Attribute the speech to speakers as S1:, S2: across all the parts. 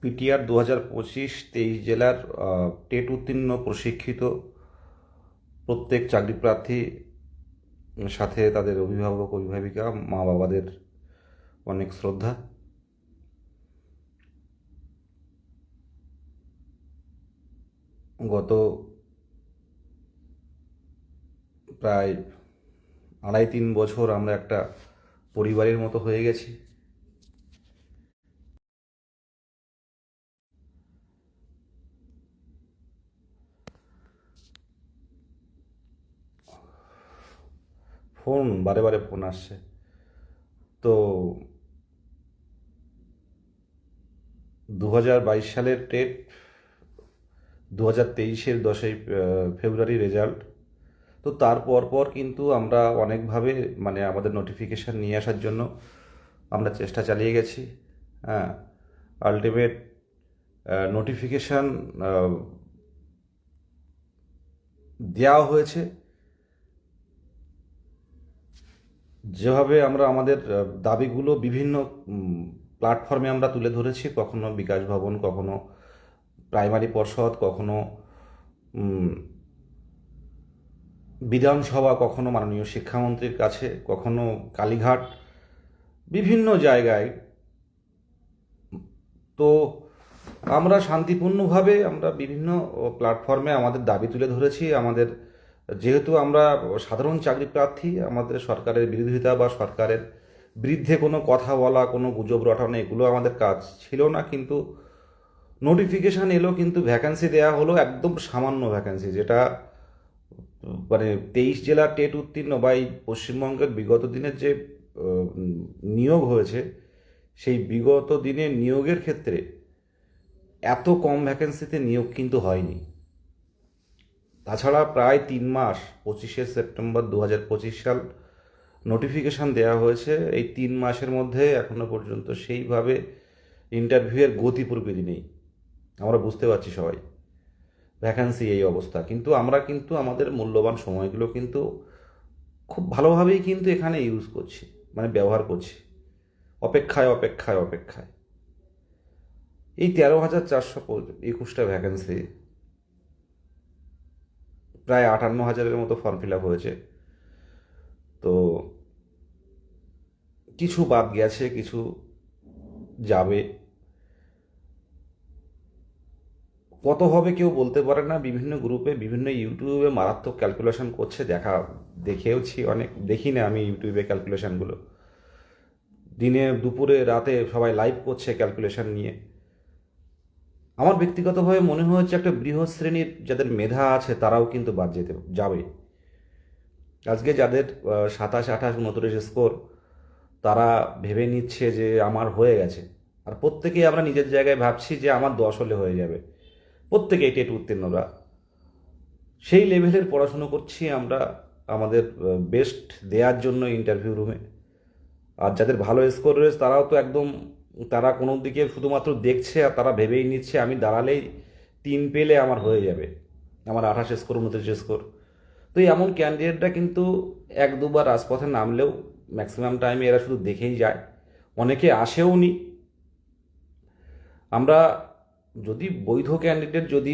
S1: PTR 2025-23 জেলার TET উত্তীর্ণ প্রশিক্ষিত প্রত্যেক চাকরি প্রার্থী সাথে তাদের অভিভাবক অভিভাবিকা মা বাবাদের অনেক শ্রদ্ধা। গত প্রায় 2.5-3 বছর আমরা একটা পরিবারের মতো হয়ে গেছি। ফোন বারে বারে ফোন আসছে। তো 2022 সালের টেট 2023-এর 10ই ফেব্রুয়ারি রেজাল্ট। তো তার পর কিন্তু আমরা অনেকভাবে আমাদের নোটিফিকেশান নিয়ে আসার জন্য আমরা চেষ্টা চালিয়ে গেছি। হ্যাঁ, আলটিমেট নোটিফিকেশান দেওয়া হয়েছে। যেভাবে আমরা আমাদের দাবিগুলো বিভিন্ন প্ল্যাটফর্মে আমরা তুলে ধরেছি, কখনো বিকাশ ভবন, কখনো প্রাইমারি পর্ষদ, কখনো বিধানসভা, কখনো মাননীয় শিক্ষামন্ত্রীর কাছে, কখনো কালীঘাট, বিভিন্ন জায়গায়। তো আমরা শান্তিপূর্ণভাবে আমরা বিভিন্ন প্ল্যাটফর্মে আমাদের দাবি তুলে ধরেছি। আমাদের যেহেতু আমরা সাধারণ চাকরি প্রার্থী, আমাদের সরকারের বিরোধিতা বা সরকারের বিরুদ্ধে কোনো কথা বলা, কোনো গুজব রটানো, এগুলো আমাদের কাজ ছিল না। কিন্তু নোটিফিকেশান এলো, কিন্তু ভ্যাকান্সি দেওয়া হলো একদম সামান্য ভ্যাকান্সি, যেটা 23 জেলার টেট উত্তীর্ণ বা এই পশ্চিমবঙ্গের বিগত দিনের যে নিয়োগ হয়েছে, সেই বিগত দিনের নিয়োগের ক্ষেত্রে এত কম ভ্যাকেন্সিতে নিয়োগ কিন্তু হয়নি। তাছাড়া প্রায় 3 মাস, 25শে সেপ্টেম্বর 2025 সাল নোটিফিকেশান দেওয়া হয়েছে। এই 3 মাসের মধ্যে এখনো পর্যন্ত সেইভাবে ইন্টারভিউয়ের গতি প্রকৃতি নেই। আমরা বুঝতে পারছি সবাই, ভ্যাকান্সি এই অবস্থা। কিন্তু আমরা কিন্তু আমাদের মূল্যবান সময়গুলো কিন্তু খুব ভালোভাবেই কিন্তু এখানে ইউজ করছি, ব্যবহার করছি, অপেক্ষায় অপেক্ষায় অপেক্ষায়। এই 13,421টা ভ্যাকেন্সি, প্রায় 58,000-এর মতো ফর্ম ফিল আপ হয়েছে। তো কিছু বাদ গেছে, কিছু যাবে, কত হবে কেউ বলতে পারে না। বিভিন্ন গ্রুপে, বিভিন্ন ইউটিউবে মারাত্মক ক্যালকুলেশন করছে, দেখেওছি অনেক। দেখি না আমি ইউটিউবে ক্যালকুলেশনগুলো, দিনে দুপুরে রাতে সবাই লাইভ করছে ক্যালকুলেশন নিয়ে। আমার ব্যক্তিগতভাবে মনে হচ্ছে একটা বৃহৎ শ্রেণীর যাদের মেধা আছে তারাও কিন্তু বাদ যাবে। আজকে যাদের 27, 28, 29 স্কোর, তারা ভেবে নিচ্ছে যে আমার হয়ে গেছে। আর প্রত্যেকেই আমরা নিজের জায়গায় ভাবছি যে আমার 10 হলে হয়ে যাবে। প্রত্যেকেই টেট উত্তীর্ণরা সেই লেভেলের পড়াশুনো করছি আমরা আমাদের বেস্ট দেওয়ার জন্য ইন্টারভিউ রুমে। আর যাদের ভালো স্কোর রয়েছে তারাও তো একদম, তারা কোনো দিকে শুধুমাত্র দেখছে, আর তারা ভেবেই নিচ্ছে আমি দাঁড়ালেই 3 পেলে আমার হয়ে যাবে, আমার 28 স্কোর, 29 স্কোর। তো এমন ক্যান্ডিডেটরা কিন্তু 1-2 বার রাজপথে নামলেও ম্যাক্সিমাম টাইমে এরা শুধু দেখেই যায়, অনেকে আসেও নি। আমরা যদি বৈধ ক্যান্ডিডেট যদি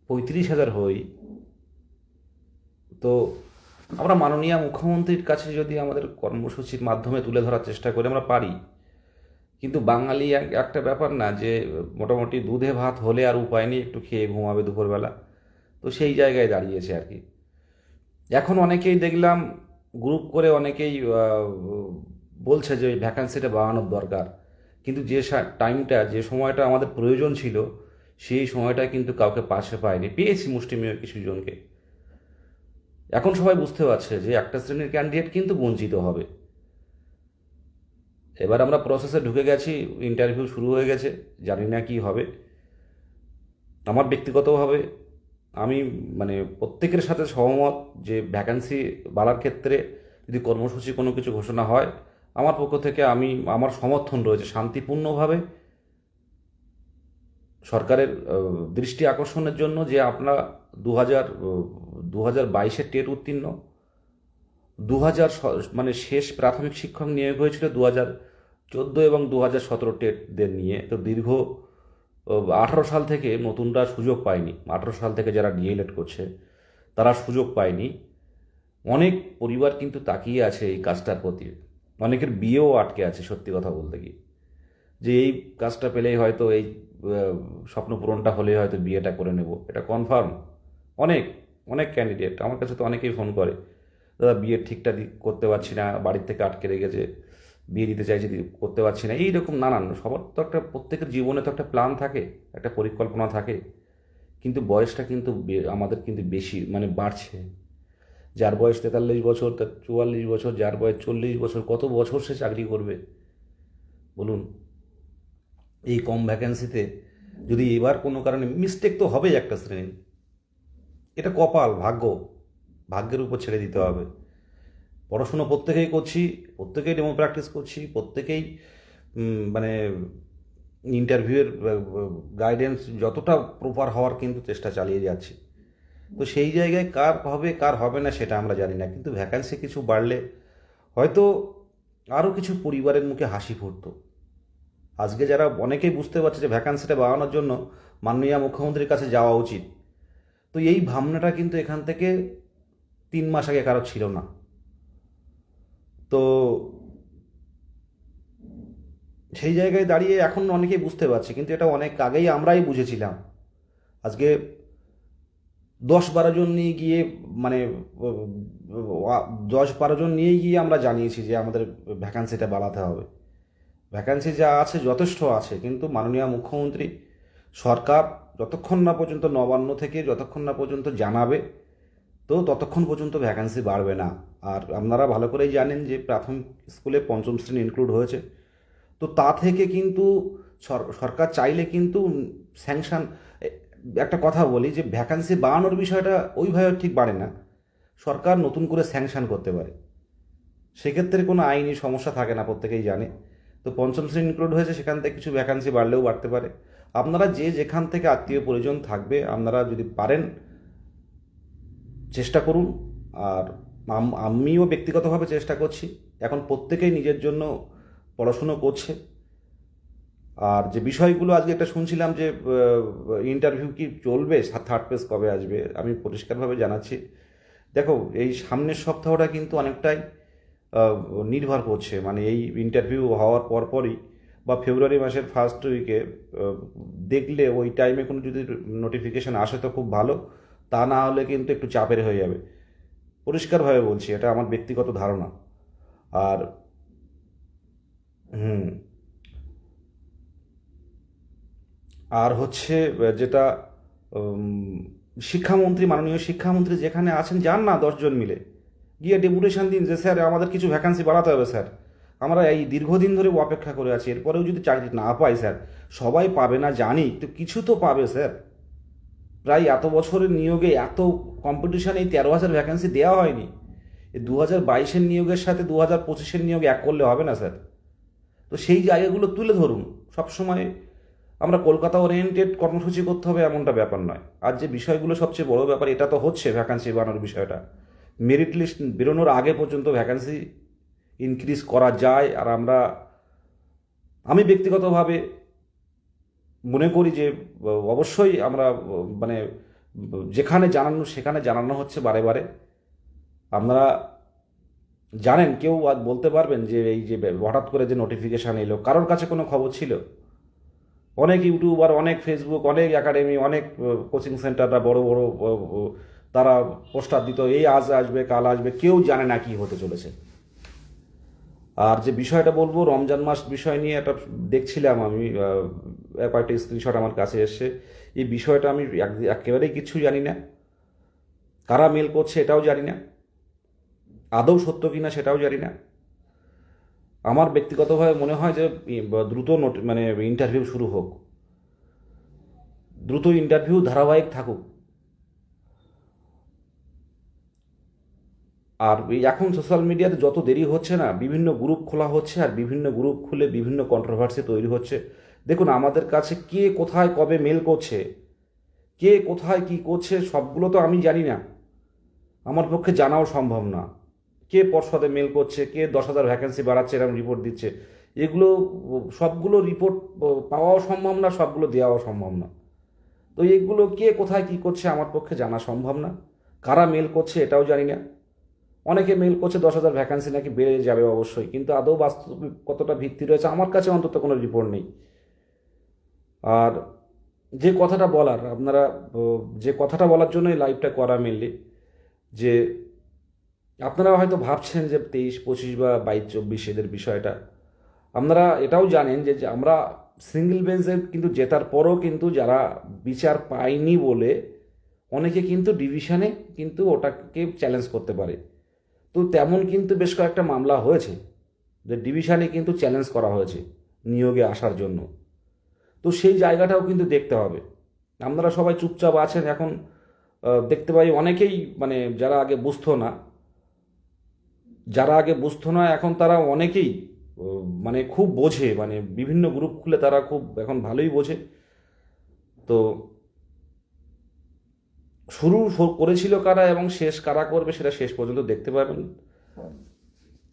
S1: 35,000 হই, তো আমরা মাননীয় মুখ্যমন্ত্রীর কাছে যদি আমাদের কর্মসূচির মাধ্যমে তুলে ধরার চেষ্টা করি, আমরা পারি। কিন্তু বাঙালি একটা ব্যাপার না যে মোটামুটি দুধে ভাত হলে আর উপায় নেই, একটু খেয়ে ঘুমাবে দুপুরবেলা। তো সেই জায়গায় দাঁড়িয়েছে আর কি। এখন অনেকেই দেখলাম গ্রুপ করে অনেকেই বলছে যে ওই ভ্যাকান্সিটা বাড়ানোর দরকার। কিন্তু যে টাইমটা, যে সময়টা আমাদের প্রয়োজন ছিল, সেই সময়টা কিন্তু কাউকে পাশে পায়নি। পেয়েছি মুষ্টিমেয় কিছু জনকে। এখন সবাই বুঝতে পারছে যে একটা শ্রেণীর ক্যান্ডিডেট কিন্তু বঞ্চিত হবে। এবার আমরা প্রসেসে ঢুকে গেছি, ইন্টারভিউ শুরু হয়ে গেছে, জানি না কি হবে। আমার ব্যক্তিগতভাবে আমি প্রত্যেকের সাথে সহমত যে ভ্যাকান্সি বাড়ার ক্ষেত্রে যদি কর্মসূচি কোনো কিছু ঘোষণা হয়, আমার পক্ষ থেকে আমার সমর্থন রয়েছে শান্তিপূর্ণভাবে সরকারের দৃষ্টি আকর্ষণের জন্য, যে আপনারা 2022-এর টেট উত্তীর্ণ, 2000 শেষ প্রাথমিক শিক্ষক নিয়োগ হয়েছিল 2014 এবং 2017 টেটদের নিয়ে। তো দীর্ঘ 18 সাল থেকে নতুনরা সুযোগ পায়নি, 18 সাল থেকে যারা ডিএলএড করছে তারা সুযোগ পায়নি। অনেক পরিবার কিন্তু তাকিয়ে আছে এই কাজটার প্রতি, অনেকের বিয়েও আটকে আছে সত্যি কথা বলতে কি, যে এই কাজটা পেলেই হয়তো এই স্বপ্ন পূরণটা হলেই হয়তো বিয়েটা করে নেব, এটা কনফার্ম। অনেক অনেক ক্যান্ডিডেট আমার কাছে তো অনেকেই ফোন করে, দাদা বিয়ের ঠিকটা করতে পারছি না, বাড়ির থেকে আটকে রেখেছে, বিয়ে দিতে চাইছি করতে পারছি না, এইরকম নানান। সবার তো একটা, প্রত্যেকের জীবনে তো একটা প্ল্যান থাকে, একটা পরিকল্পনা থাকে, কিন্তু বয়সটা কিন্তু আমাদের কিন্তু বেশি মানে বাড়ছে। যার বয়স 43 বছর, তার 44 বছর, যার বয়স 40 বছর, কত বছর সে চাকরি করবে বলুন? এই কম ভ্যাকেন্সিতে যদি এবার কোনো কারণে মিস্টেক তো হবেই একটা শ্রেণীর, এটা কপাল, ভাগ্য, ভাগ্যের উপর ছেড়ে দিতে হবে। পড়াশুনো প্রত্যেকেই করছি, প্রত্যেকেই ডেমো প্র্যাকটিস করছি, প্রত্যেকেই মানে ইন্টারভিউয়ের গাইডেন্স যতটা প্রপার হওয়ার কিন্তু চেষ্টা চালিয়ে যাচ্ছি। তো সেই জায়গায় কার হবে কার হবে না সেটা আমরা জানি না, কিন্তু ভ্যাকান্সি কিছু বাড়লে হয়তো আরও কিছু পরিবারের মুখে হাসি ফুটতো। আজকে যারা অনেকেই বুঝতে পারছে যে ভ্যাকান্সিটা বাড়ানোর জন্য মাননীয় মুখ্যমন্ত্রীর কাছে যাওয়া উচিত, তো এই ভাবনাটা কিন্তু এখান থেকে 3 মাস আগে কারো ছিল না। তো সেই জায়গায় দাঁড়িয়ে এখন অনেকেই বুঝতে পারছে, কিন্তু এটা অনেক আগেই আমরাই বুঝেছিলাম। আজকে 10-12 জন নিয়ে গিয়ে মানে 10-12 জন নিয়ে গিয়ে আমরা জানিয়েছি যে আমাদের ভ্যাকান্সিটা বাড়াতে হবে। ভ্যাকান্সি যা আছে যথেষ্ট আছে, কিন্তু মাননীয় মুখ্যমন্ত্রী সরকার যতক্ষণ না পর্যন্ত নবান্ন থেকে যতক্ষণ না পর্যন্ত জানাবে, তো ততক্ষণ পর্যন্ত ভ্যাকান্সি বাড়বে না। আর আপনারা ভালো করেই জানেন যে প্রাথমিক স্কুলে 5ম শ্রেণী ইনক্লুড হয়েছে, তো তা থেকে কিন্তু সরকার চাইলে কিন্তু স্যাংশন, একটা কথা বলি যে ভ্যাকান্সি বাড়ানোর বিষয়টা ওইভাবে ঠিক বাড়ে না, সরকার নতুন করে স্যাংশন করতে পারে, সেক্ষেত্রে কোনো আইনি সমস্যা থাকে না, প্রত্যেকেই জানে। তো 5ম শ্রেণী ইনক্লুড হয়েছে, সেখান থেকে কিছু ভ্যাকান্সি বাড়লেও বাড়তে পারে। আপনারা যে যেখান থেকে আত্মীয় পরিজন থাকবে, আপনারা যদি পারেন চেষ্টা করুন। আর আমিও ব্যক্তিগতভাবে চেষ্টা করছি, এখন প্রত্যেকেই নিজের জন্য পড়াশুনো করছে। আর যে বিষয়গুলো আজকে একটা শুনছিলাম যে ইন্টারভিউ কি চলবে, 3rd পেজ কবে আসবে, আমি পরিষ্কারভাবে জানাচ্ছি, দেখো এই সামনের সপ্তাহটা কিন্তু অনেকটাই নির্ভর করছে, মানে এই ইন্টারভিউ হওয়ার পরপরই বা ফেব্রুয়ারি মাসের ফার্স্ট উইকে দেখলে ওই টাইমে কোনো যদি নোটিফিকেশান আসে তো খুব ভালো, তা না হলে কিন্তু একটু চাপের হয়ে যাবে, পরিষ্কারভাবে বলছি, এটা আমার ব্যক্তিগত ধারণা। আর হুম, আর হচ্ছে যেটা উম, শিক্ষামন্ত্রী, মাননীয় শিক্ষামন্ত্রী যেখানে আছেন, যান না 10 জন মিলে গিয়ে ডেপুটেশন দিন যে স্যার আমাদের কিছু ভ্যাকান্সি বাড়াতে হবে স্যার, আমরা এই দীর্ঘদিন ধরে অপেক্ষা করে আছি, এরপরেও যদি চাকরি না পাই স্যার, সবাই পাবে না জানি, তো কিছু তো পাবে স্যার। প্রায় এত বছরের নিয়োগে এত কম্পিটিশন, এই 13,000 ভ্যাকান্সি দেওয়া হয়নি, এই 2022-এর নিয়োগের সাথে 2025-এর নিয়োগ এক করলে হবে না স্যার। তো সেই জায়গাগুলো তুলে ধরুন সবসময়। আমরা কলকাতা ওরিয়েন্টেড কর্মসূচি করতে হবে এমনটা ব্যাপার নয়। আর যে বিষয়গুলো সবচেয়ে বড় ব্যাপার, এটা তো হচ্ছে ভ্যাকান্সি বাড়ানোর বিষয়টা, মেরিট লিস্ট বেরোনোর আগে পর্যন্ত ভ্যাকান্সি ইনক্রিজ করা যায়। আর আমি ব্যক্তিগতভাবে মনে করি যে অবশ্যই আমরা মানে যেখানে জানানো সেখানে জানানো হচ্ছে বারে বারে। আপনারা জানেন, কেউ আর বলতে পারবেন যে এই যে হঠাৎ করে যে নোটিফিকেশান এলো, কারোর কাছে কোনো খবর ছিল? অনেক ইউটিউবার, অনেক ফেসবুক, অনেক একাডেমি, অনেক কোচিং সেন্টাররা বড় বড় তারা পোস্টার দিত এই আজ আসবে কাল আসবে, কেউ জানে না কি হতে চলেছে। আর যে বিষয়টা বলবো, রমজান মাস বিষয় নিয়ে একটা দেখছিলাম আমি, কয়েকটা স্ক্রিনশট আমার কাছে এসছে, এই বিষয়টা আমি একেবারেই কিছু জানি না, কারা মেল করছে এটাও জানি না, আদৌ সত্য কিনা সেটাও জানি না। আমার ব্যক্তিগতভাবে মনে হয় যে দ্রুত মানে ইন্টারভিউ শুরু হোক, দ্রুত ইন্টারভিউ ধারাবাহিক থাকুক। আর এখন সোশ্যাল মিডিয়াতে যত দেরি হচ্ছে না, বিভিন্ন গ্রুপ খোলা হচ্ছে, আর বিভিন্ন গ্রুপ খুলে বিভিন্ন কন্ট্রোভার্সি তৈরি হচ্ছে। দেখুন, আমাদের কাছে কে কোথায় কবে মেল করছে, কে কোথায় কি করছে, সবগুলো তো আমি জানি না, আমার পক্ষে জানাও সম্ভব না। কে পর্ষদে মেল করছে, কে 10,000 ভ্যাকেন্সি বাড়াচ্ছে এরকম রিপোর্ট দিচ্ছে, এগুলো সবগুলো রিপোর্ট পাওয়াও সম্ভব না, সবগুলো দেওয়াও সম্ভব না। তো এগুলো কে কোথায় কী করছে আমার পক্ষে জানা সম্ভব না, কারা মেল করছে এটাও জানি না। অনেকে মেল করছে 10,000 ভ্যাকান্সি নাকি বেড়ে যাবে অবশ্যই, কিন্তু আদৌ বাস্তবিক কতটা ভিত্তি রয়েছে আমার কাছে অন্তত কোনো রিপোর্ট নেই। আর যে কথাটা বলার আপনারা যে কথাটা বলার জন্যই লাইভটা করা মেনলি, যে আপনারা হয়তো ভাবছেন যে 23, 25 বা 22, 24 এদের বিষয়টা, আপনারা এটাও জানেন যে যে আমরা সিঙ্গেল বেঞ্চে কিন্তু জেতার পরও কিন্তু যারা বিচার পায়নি বলে অনেকে কিন্তু ডিভিশনে কিন্তু ওটাকে চ্যালেঞ্জ করতে পারে। তো তেমন কিন্তু বেশ কয়েকটা মামলা হয়েছে যে ডিভিশনে কিন্তু চ্যালেঞ্জ করা হয়েছে নিয়োগে আসার জন্য। তো সেই জায়গাটাও কিন্তু দেখতে হবে। আপনারা সবাই চুপচাপ আছেন এখন, দেখতে পাই অনেকেই মানে যারা আগে বুঝতো না এখন তারা অনেকেই মানে খুব বোঝে, মানে বিভিন্ন গ্রুপ খুলে তারা খুব এখন ভালোই বোঝে। তো করেছিল কারা এবং শেষ কারা করবে সেটা শেষ পর্যন্ত দেখতে পাবেন।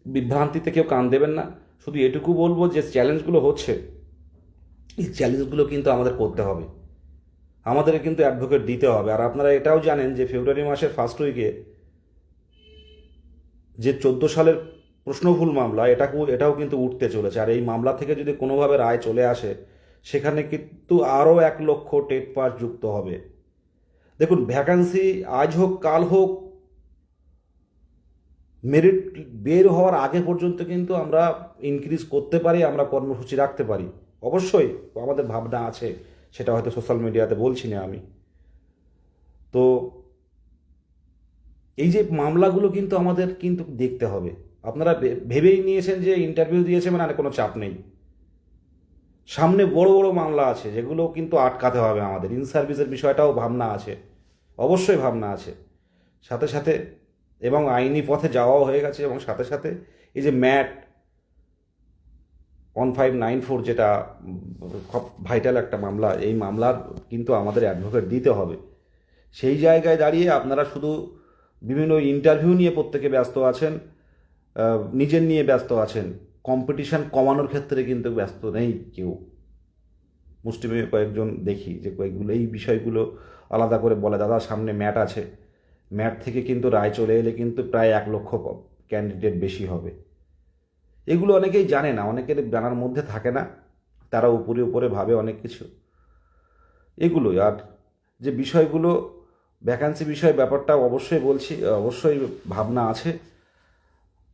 S1: বিভ্রান্তিতে কেউ কান দেবেন না। শুধু এটুকু বলবো যে চ্যালেঞ্জগুলো হচ্ছে, এই চ্যালেঞ্জগুলো কিন্তু আমাদের করতে হবে, আমাদের কিন্তু অ্যাডভোকেট দিতে হবে। আর আপনারা এটাও জানেন যে ফেব্রুয়ারি মাসের ফার্স্ট উইকে যে 14 সালের প্রশ্নভুল মামলা এটাও কিন্তু উঠতে চলেছে। আর এই মামলা থেকে যদি কোনোভাবে রায় চলে আসে সেখানে কিন্তু আরও 1 লক্ষ টেট পাস যুক্ত হবে। দেখুন, ভ্যাকান্সি আজ হোক কাল হোক, মেরিট বের হওয়ার আগে পর্যন্ত কিন্তু আমরা ইনক্রিজ করতে পারি, আমরা কর্মসূচি রাখতে পারি। অবশ্যই আমাদের ভাবনা আছে, সেটা হয়তো সোশ্যাল মিডিয়াতে বলছি না আমি। তো এই যে মামলাগুলো কিন্তু আমাদের কিন্তু দেখতে হবে। আপনারা ভেবেই নিয়েছেন যে ইন্টারভিউ দিয়েছে মানে আর কোনো চাপ নেই। সামনে বড় বড় মামলা আছে যেগুলো কিন্তু আটকাতে হবে আমাদের। ইন সার্ভিসের বিষয়টাও ভাবনা আছে, অবশ্যই ভাবনা আছে। সাথে সাথে এবং আইনি পথে যাওয়াও হয়ে গেছে, এবং সাথে সাথে এই যে ম্যাট 1594 যেটা খুব ভাইটাল একটা মামলা, এই মামলার কিন্তু আমাদের অ্যাডভোকেট দিতে হবে। সেই জায়গায় দাঁড়িয়ে আপনারা শুধু বিভিন্ন ইন্টারভিউ নিয়ে প্রত্যেকে ব্যস্ত আছেন, নিজের নিয়ে ব্যস্ত আছেন, কম্পিটিশান কমানোর ক্ষেত্রে কিন্তু ব্যস্ত নেই কেউ। মুষ্টিমেয় কয়েকজন দেখি যে কয়েকগুলো এই বিষয়গুলো আলাদা করে বলে, দাদা সামনে ম্যাট আছে, ম্যাট থেকে কিন্তু রায় চলে এলে কিন্তু প্রায় 1 লক্ষ ক্যান্ডিডেট বেশি হবে। এগুলো অনেকেই জানে না, অনেকের জানার মধ্যে থাকে না, তারা উপরে উপরে ভাবে অনেক কিছু এগুলোই। আর যে বিষয়গুলো ভ্যাকান্সি বিষয় ব্যাপারটা অবশ্যই বলছি, অবশ্যই ভাবনা আছে।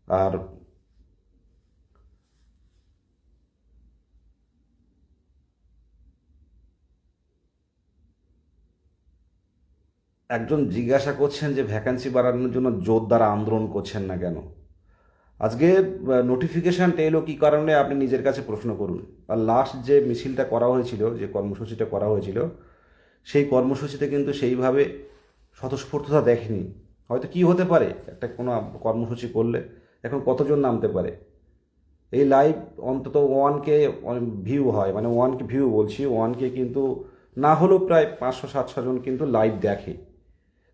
S1: আর একজন জিজ্ঞাসা করছেন যে ভ্যাকান্সি বাড়ানোর জন্য জোরদার আন্দোলন করছেন না কেন। আজকে নোটিফিকেশানটা এলো কী কারণে আপনি নিজের কাছে প্রশ্ন করুন। আর লাস্ট যে মিছিলটা করা হয়েছিল, যে কর্মসূচিটা করা হয়েছিল, সেই কর্মসূচিতে কিন্তু সেইভাবে স্বতঃস্ফূর্ততা দেখেনি। হয়তো কি হতে পারে একটা কোনো কর্মসূচি করলে এখন কতজন নামতে পারে। এই লাইভ অন্তত 1K ভিউ হয়, মানে 1K ভিউ বলছি, 1K কিন্তু না হলেও প্রায় 500-700 জন কিন্তু লাইভ দেখে।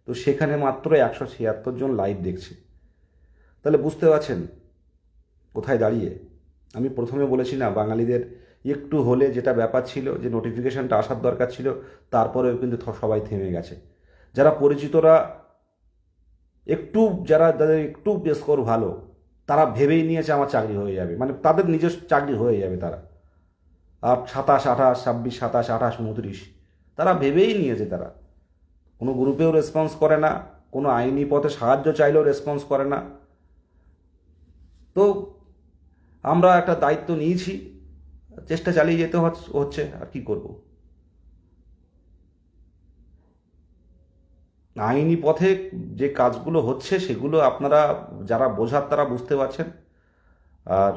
S1: তো সেখানে মাত্র 176 জন লাইভ দেখছে। তাহলে বুঝতে পারছেন কোথায় দাঁড়িয়ে। আমি প্রথমে বলেছি না, বাঙালিদের একটু হলে যেটা ব্যাপার ছিল যে নোটিফিকেশানটা আসার দরকার ছিল, তারপরেও কিন্তু সবাই থেমে গেছে। যারা পরিচিতরা একটু, যাদের একটু স্কোর ভালো, তারা ভেবেই নিয়েছে আমার চাকরি হয়ে যাবে, মানে তাদের নিজস্ব চাকরি হয়ে যাবে তারা। আর 27, 28, 26, 27, 28, 29 তারা ভেবেই নিয়েছে। তারা কোনো গ্রুপেও রেসপন্স করে না, কোনো আইনি পথে সাহায্য চাইলেও রেসপন্স করে না। তো আমরা একটা দায়িত্ব নিয়েছি, চেষ্টা চালিয়ে যেতে হচ্ছে, আর কি করব। আইনি পথে যে কাজগুলো হচ্ছে সেগুলো আপনারা যারা বোঝার তারা বুঝতে পারছেন। আর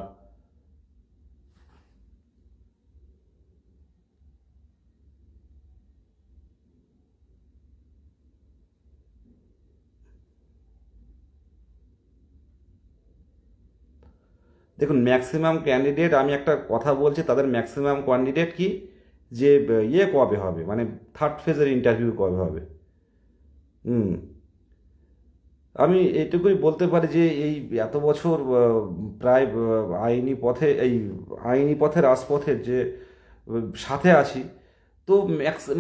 S1: দেখুন, ম্যাক্সিমাম ক্যান্ডিডেট, আমি একটা কথা বলছি, তাদের ম্যাক্সিমাম ক্যান্ডিডেট কি যে কবে হবে, মানে থার্ড ফেজের ইন্টারভিউ কবে হবে। হুম আমি এটুকুই বলতে পারি যে এই এত বছর প্রায় আইনি পথে এই আইনি পথে রাজপথের যে সাথে আছি, তো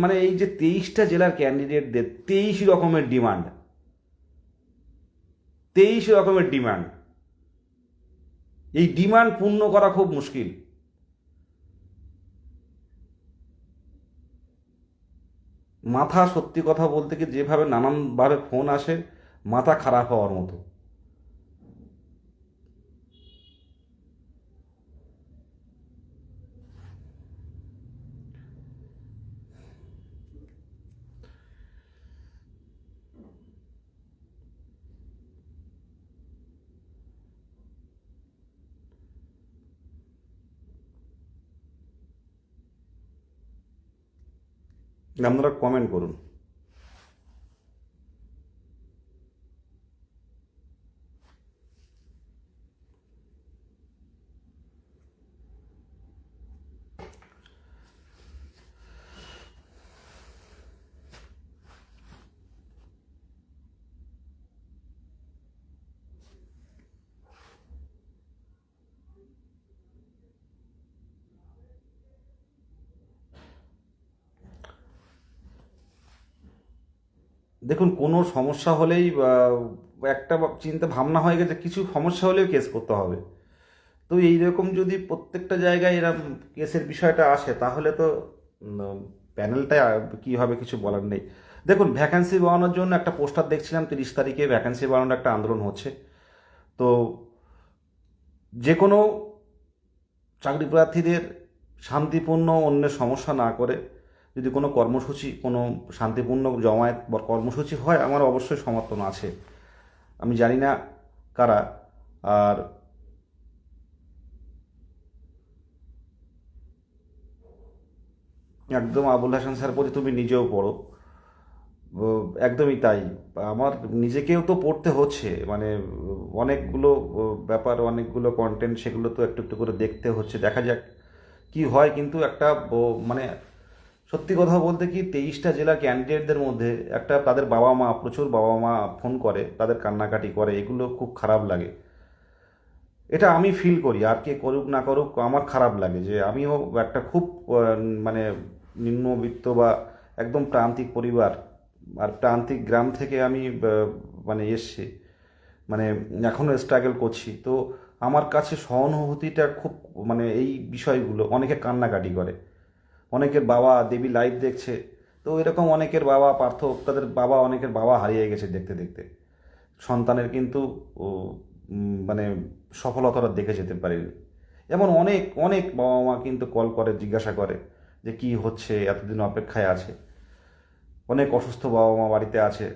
S1: মানে এই যে 23টা জেলার ক্যান্ডিডেটদের 23 রকমের ডিমান্ড, 23 রকমের ডিমান্ড, এই ডিমান্ড পূর্ণ করা খুব মুশকিল। মাথা, সত্যি কথা বলতে কি, যেভাবে নানানভাবে ফোন আসে, মাথা খারাপ হওয়ার মতো। আপনারা কমেন্ট করুন। দেখুন, কোনো সমস্যা হলেই একটা চিন্তা ভাবনা হয়ে গেছে, কিছু সমস্যা হলেও কেস করতে হবে। তো এইরকম যদি প্রত্যেকটা জায়গায় এরকম কেসের বিষয়টা আসে, তাহলে তো প্যানেলটা কী হবে কিছু বলার নেই। দেখুন, ভ্যাকান্সি বাড়ানোর জন্য একটা পোস্টার দেখছিলাম, 30 তারিখে ভ্যাকান্সি বাড়ানোর একটা আন্দোলন হচ্ছে। তো যে কোনো চাকরি প্রার্থীদের শান্তিপূর্ণ অন্যের সমস্যা না করে যদি কোনো কর্মসূচি, কোনো শান্তিপূর্ণ জমায়েত বা কর্মসূচি হয়, আমার অবশ্যই সমর্থন আছে। আমি জানি না কারা। আর একদম আবুল হাসান স্যার প্রতি তুমি নিজেও পড়ো, একদমই তাই। আমার নিজেকেও তো পড়তে হচ্ছে, মানে অনেকগুলো ব্যাপার, অনেকগুলো কন্টেন্ট, সেগুলো তো একটু একটু করে দেখতে হচ্ছে। দেখা যাক কি হয়। কিন্তু একটা মানে সত্যি কথা বলতে কি, 23টা জেলার ক্যান্ডিডেটদের মধ্যে একটা তাদের বাবা মা, প্রচুর বাবা মা ফোন করে, তাদের কান্নাকাটি করে, এগুলো খুব খারাপ লাগে। এটা আমি ফিল করি, আর কে করুক না করুক আমার খারাপ লাগে যে আমিও একটা খুব মানে নিম্নবিত্ত বা একদম প্রান্তিক পরিবার আর প্রান্তিক গ্রাম থেকে আমি মানে এসছি, মানে এখনও স্ট্রাগল করছি। তো আমার কাছে সহানুভূতিটা খুব, মানে এই বিষয়গুলো, অনেকে কান্নাকাটি করে, অনেকের বাবা দেবী লাইভ দেখছে। তো এরকম অনেকের বাবা তাদের বাবা, অনেকের বাবা হারিয়ে গেছে দেখতে দেখতে। সন্তানের কিন্তু মানে সফলতাটা দেখে যেতে পারেনি। এমন অনেক অনেক বাবা মা কিন্তু কল করে, জিজ্ঞাসা করে যে কি হচ্ছে, এতদিন অপেক্ষায় আছে। অনেক অসুস্থ বাবা মা বাড়িতে আছে,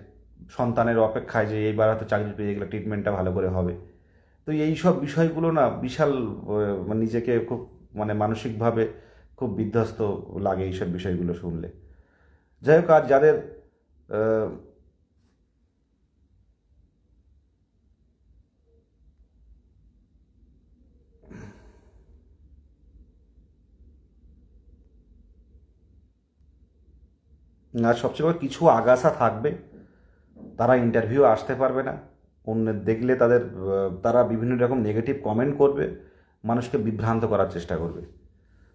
S1: সন্তানের অপেক্ষায় যে এইবার হয়তো চাকরি পেয়ে গেলে ট্রিটমেন্টটা ভালো করে হবে। তো এই সব বিষয়গুলো না বিশাল মানে নিজেকে খুব, মানে মানসিকভাবে খুব বিধ্বস্ত লাগে এইসব বিষয়গুলো শুনলে। যাই হোক, আর যাদের আহ, আর সবচেয়ে বড় কিছু আগাছা থাকবে, তারা ইন্টারভিউ আসতে পারবে না। অন্যের দেখলে তাদের তারা বিভিন্ন রকম নেগেটিভ কমেন্ট করবে, মানুষকে বিভ্রান্ত করার চেষ্টা করবে।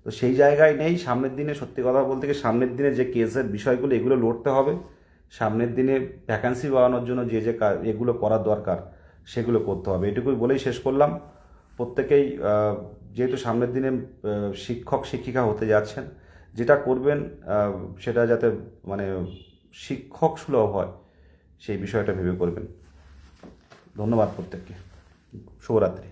S1: তো সেই জায়গায় নেই। সামনের দিনে, সত্যি কথা বলতে কি, সামনের দিনে যে কেসের বিষয়গুলো, এগুলো লড়তে হবে। সামনের দিনে ভ্যাকান্সি বাড়ানোর জন্য যে যে এগুলো করার দরকার, সেগুলো করতে হবে। এটুকুই বলেই শেষ করলাম। প্রত্যেকেই যেহেতু সামনের দিনে শিক্ষক শিক্ষিকা হতে যাচ্ছেন, যেটা করবেন সেটা যাতে মানে শিক্ষক সুলভ হয়, সেই বিষয়টা ভেবে করবেন। ধন্যবাদ প্রত্যেককে। শুভরাত্রি।